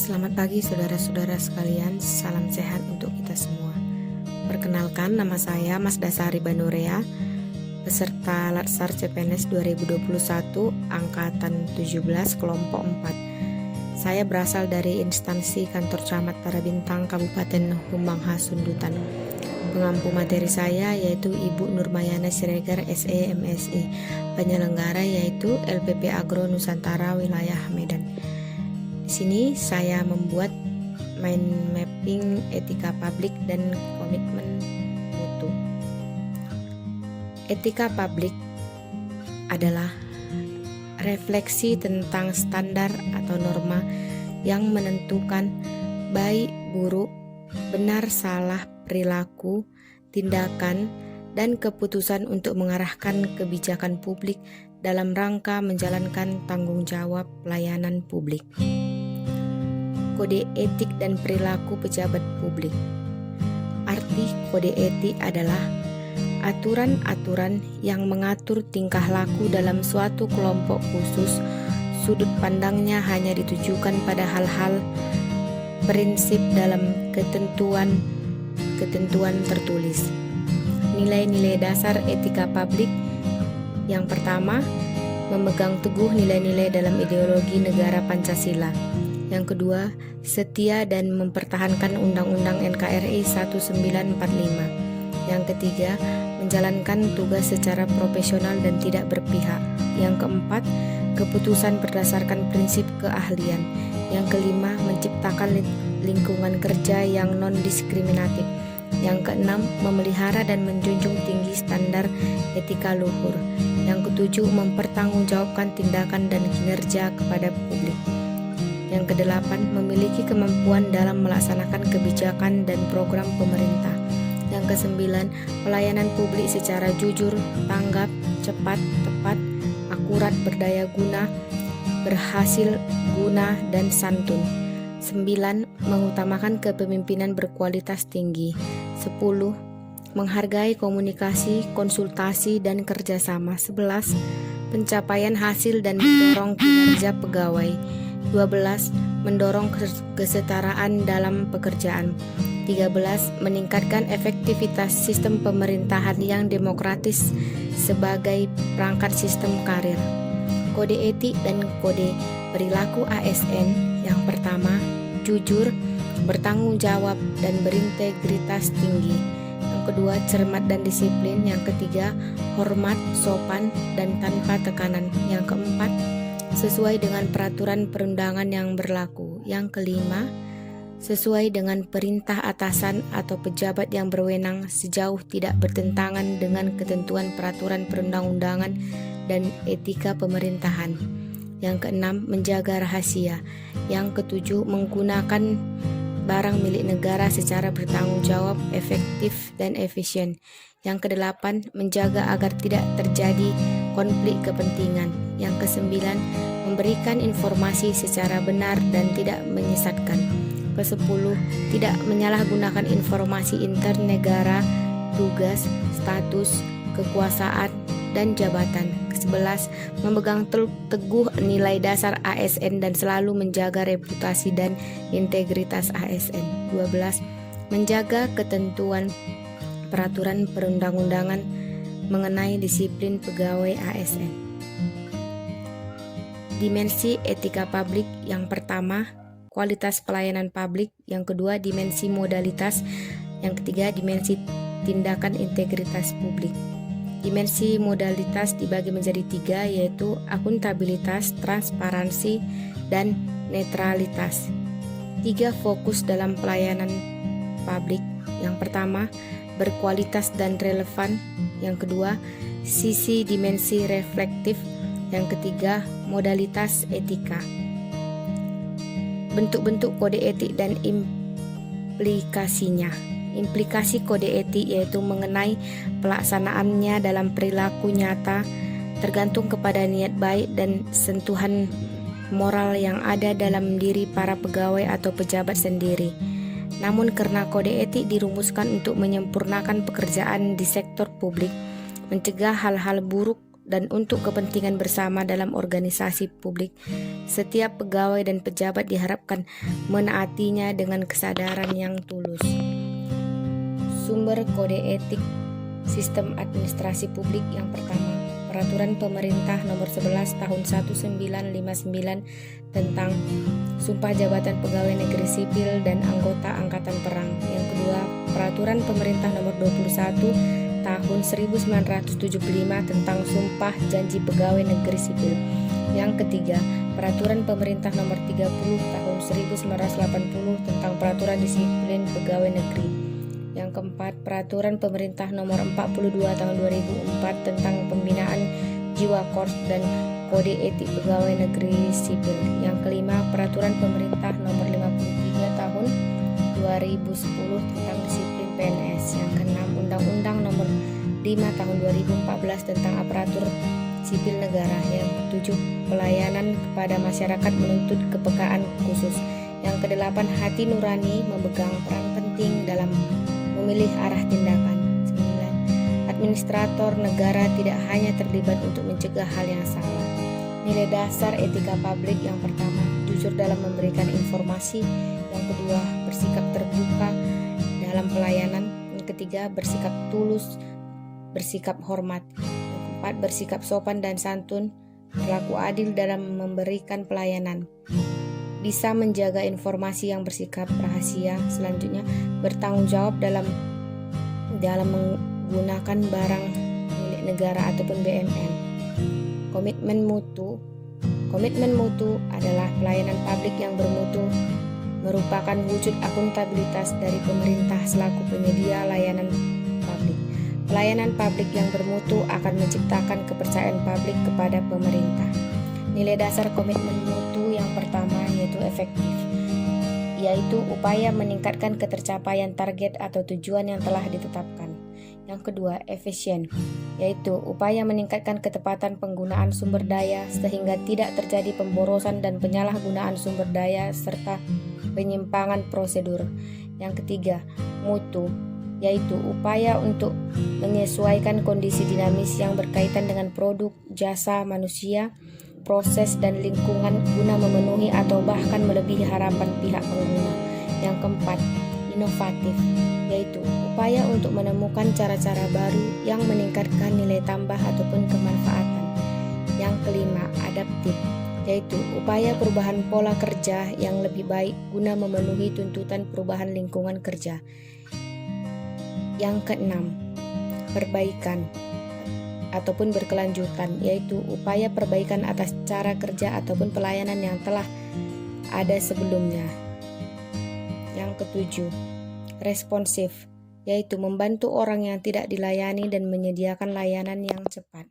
Selamat pagi saudara-saudara sekalian, salam sehat untuk kita semua. Perkenalkan, nama saya Mas Dasari Banurea, peserta Latsar CPNS 2021 Angkatan 17 Kelompok 4. Saya berasal dari instansi Kantor Camat Tarabintang Kabupaten Humbang Hasundutan. Pengampu materi saya yaitu Ibu Nurmayana Siregar SE MSI. Penyelenggara yaitu LPP Agro Nusantara Wilayah Medan. Di sini saya membuat mind mapping etika publik dan komitmen mutu. Etika publik adalah refleksi tentang standar atau norma yang menentukan baik buruk, benar salah perilaku, tindakan, dan keputusan untuk mengarahkan kebijakan publik dalam rangka menjalankan tanggung jawab pelayanan publik. Kode etik dan perilaku pejabat publik. Arti kode etik adalah aturan-aturan yang mengatur tingkah laku dalam suatu kelompok khusus. Sudut pandangnya hanya ditujukan pada hal-hal prinsip dalam ketentuan tertulis. Nilai-nilai dasar etika publik. Yang pertama, memegang teguh nilai-nilai dalam ideologi negara Pancasila. Yang kedua, setia dan mempertahankan Undang-Undang NKRI 1945. Yang ketiga, menjalankan tugas secara profesional dan tidak berpihak. Yang keempat, keputusan berdasarkan prinsip keahlian. Yang kelima, menciptakan lingkungan kerja yang non-diskriminatif. Yang keenam, memelihara dan menjunjung tinggi standar etika luhur. Yang ketujuh, mempertanggungjawabkan tindakan dan kinerja kepada publik. Yang kedelapan, memiliki kemampuan dalam melaksanakan kebijakan dan program pemerintah. Yang kesembilan, pelayanan publik secara jujur, tanggap, cepat, tepat, akurat, berdaya guna, berhasil guna, dan santun. 9. Mengutamakan kepemimpinan berkualitas tinggi. 10. Menghargai komunikasi, konsultasi, dan kerjasama. 11. Pencapaian hasil dan mendorong kinerja pegawai. 12. Mendorong kesetaraan dalam pekerjaan. 13. Meningkatkan efektivitas sistem pemerintahan yang demokratis sebagai perangkat sistem karir. Kode etik dan kode perilaku ASN. Yang pertama, jujur, bertanggung jawab, dan berintegritas tinggi. Yang kedua, cermat dan disiplin. Yang ketiga, hormat, sopan, dan tanpa tekanan. Yang keempat, sesuai dengan peraturan perundangan yang berlaku. Yang kelima, sesuai dengan perintah atasan atau pejabat yang berwenang sejauh tidak bertentangan dengan ketentuan peraturan perundang-undangan dan etika pemerintahan. Yang keenam, menjaga rahasia. Yang ketujuh, menggunakan barang milik negara secara bertanggung jawab, efektif, dan efisien. Yang kedelapan, menjaga agar tidak terjadi konflik kepentingan. Yang kesembilan, memberikan informasi secara benar dan tidak menyesatkan. Kesepuluh, tidak menyalahgunakan informasi intern negara, tugas, status, kekuasaan, dan jabatan. Ke-11, memegang teguh nilai dasar ASN dan selalu menjaga reputasi dan integritas ASN. 12, menjaga ketentuan peraturan perundang-undangan mengenai disiplin pegawai ASN. Dimensi etika publik. Yang pertama, kualitas pelayanan publik. Yang kedua, dimensi modalitas. Yang ketiga, dimensi tindakan integritas publik. Dimensi modalitas dibagi menjadi 3, yaitu akuntabilitas, transparansi, dan netralitas. 3 fokus dalam pelayanan publik. Yang pertama, berkualitas dan relevan. Yang kedua, sisi dimensi reflektif. Yang ketiga, modalitas etika. Bentuk-bentuk kode etik dan implikasinya. Implikasi kode etik yaitu mengenai pelaksanaannya dalam perilaku nyata, tergantung kepada niat baik dan sentuhan moral yang ada dalam diri para pegawai atau pejabat sendiri. Namun karena kode etik dirumuskan untuk menyempurnakan pekerjaan di sektor publik, mencegah hal-hal buruk dan untuk kepentingan bersama dalam organisasi publik. Setiap pegawai dan pejabat diharapkan menaatinya dengan kesadaran yang tulus. Sumber kode etik sistem administrasi publik yang pertama, Peraturan Pemerintah Nomor 11 Tahun 1959 tentang Sumpah Jabatan Pegawai Negeri Sipil dan Anggota Angkatan Perang. Yang kedua, Peraturan Pemerintah Nomor 21 Tahun 1975 tentang Sumpah Janji Pegawai Negeri Sipil. Yang ketiga, Peraturan Pemerintah Nomor 30 Tahun 1980 tentang Peraturan Disiplin Pegawai Negeri. Yang keempat, Peraturan Pemerintah Nomor 42 Tahun 2004 tentang Pembinaan Jiwa Korps dan Kode Etik Pegawai Negeri Sipil. Yang kelima, Peraturan Pemerintah Nomor 53 Tahun 2010 tentang Disiplin PNS. Yang keenam, Undang-Undang Nomor 5 Tahun 2014 tentang Aparatur Sipil Negara. Yang ketujuh, Pelayanan kepada masyarakat menuntut kepekaan khusus. Yang kedelapan, hati nurani memegang peran penting dalam memilih arah tindakan. 9. Administrator negara tidak hanya terlibat untuk mencegah hal yang salah. Nilai dasar etika publik yang pertama, jujur dalam memberikan informasi. Yang kedua, bersikap terbuka dalam pelayanan. Yang ketiga, bersikap tulus, bersikap hormat. Yang keempat, bersikap sopan dan santun, berlaku adil dalam memberikan pelayanan. Bisa menjaga informasi yang bersifat rahasia. Selanjutnya, bertanggung jawab dalam menggunakan barang milik negara ataupun BUMN. Komitmen mutu adalah pelayanan publik yang bermutu, merupakan wujud akuntabilitas dari pemerintah selaku penyedia layanan publik. Pelayanan publik yang bermutu akan menciptakan kepercayaan publik kepada pemerintah. Nilai dasar komitmen mutu yang pertama yaitu efektif, yaitu upaya meningkatkan ketercapaian target atau tujuan yang telah ditetapkan. Yang kedua, efisien, yaitu upaya meningkatkan ketepatan penggunaan sumber daya sehingga tidak terjadi pemborosan dan penyalahgunaan sumber daya serta penyimpangan prosedur. Yang ketiga, mutu, yaitu upaya untuk menyesuaikan kondisi dinamis yang berkaitan dengan produk, jasa, manusia, proses dan lingkungan guna memenuhi atau bahkan melebihi harapan pihak pengguna. Yang keempat, inovatif, yaitu upaya untuk menemukan cara-cara baru yang meningkatkan nilai tambah ataupun kemanfaatan. Yang kelima, adaptif, yaitu upaya perubahan pola kerja yang lebih baik guna memenuhi tuntutan perubahan lingkungan kerja. Yang keenam, perbaikan ataupun berkelanjutan, yaitu upaya perbaikan atas cara kerja ataupun pelayanan yang telah ada sebelumnya. Yang ketujuh, responsif, yaitu membantu orang yang tidak dilayani dan menyediakan layanan yang cepat.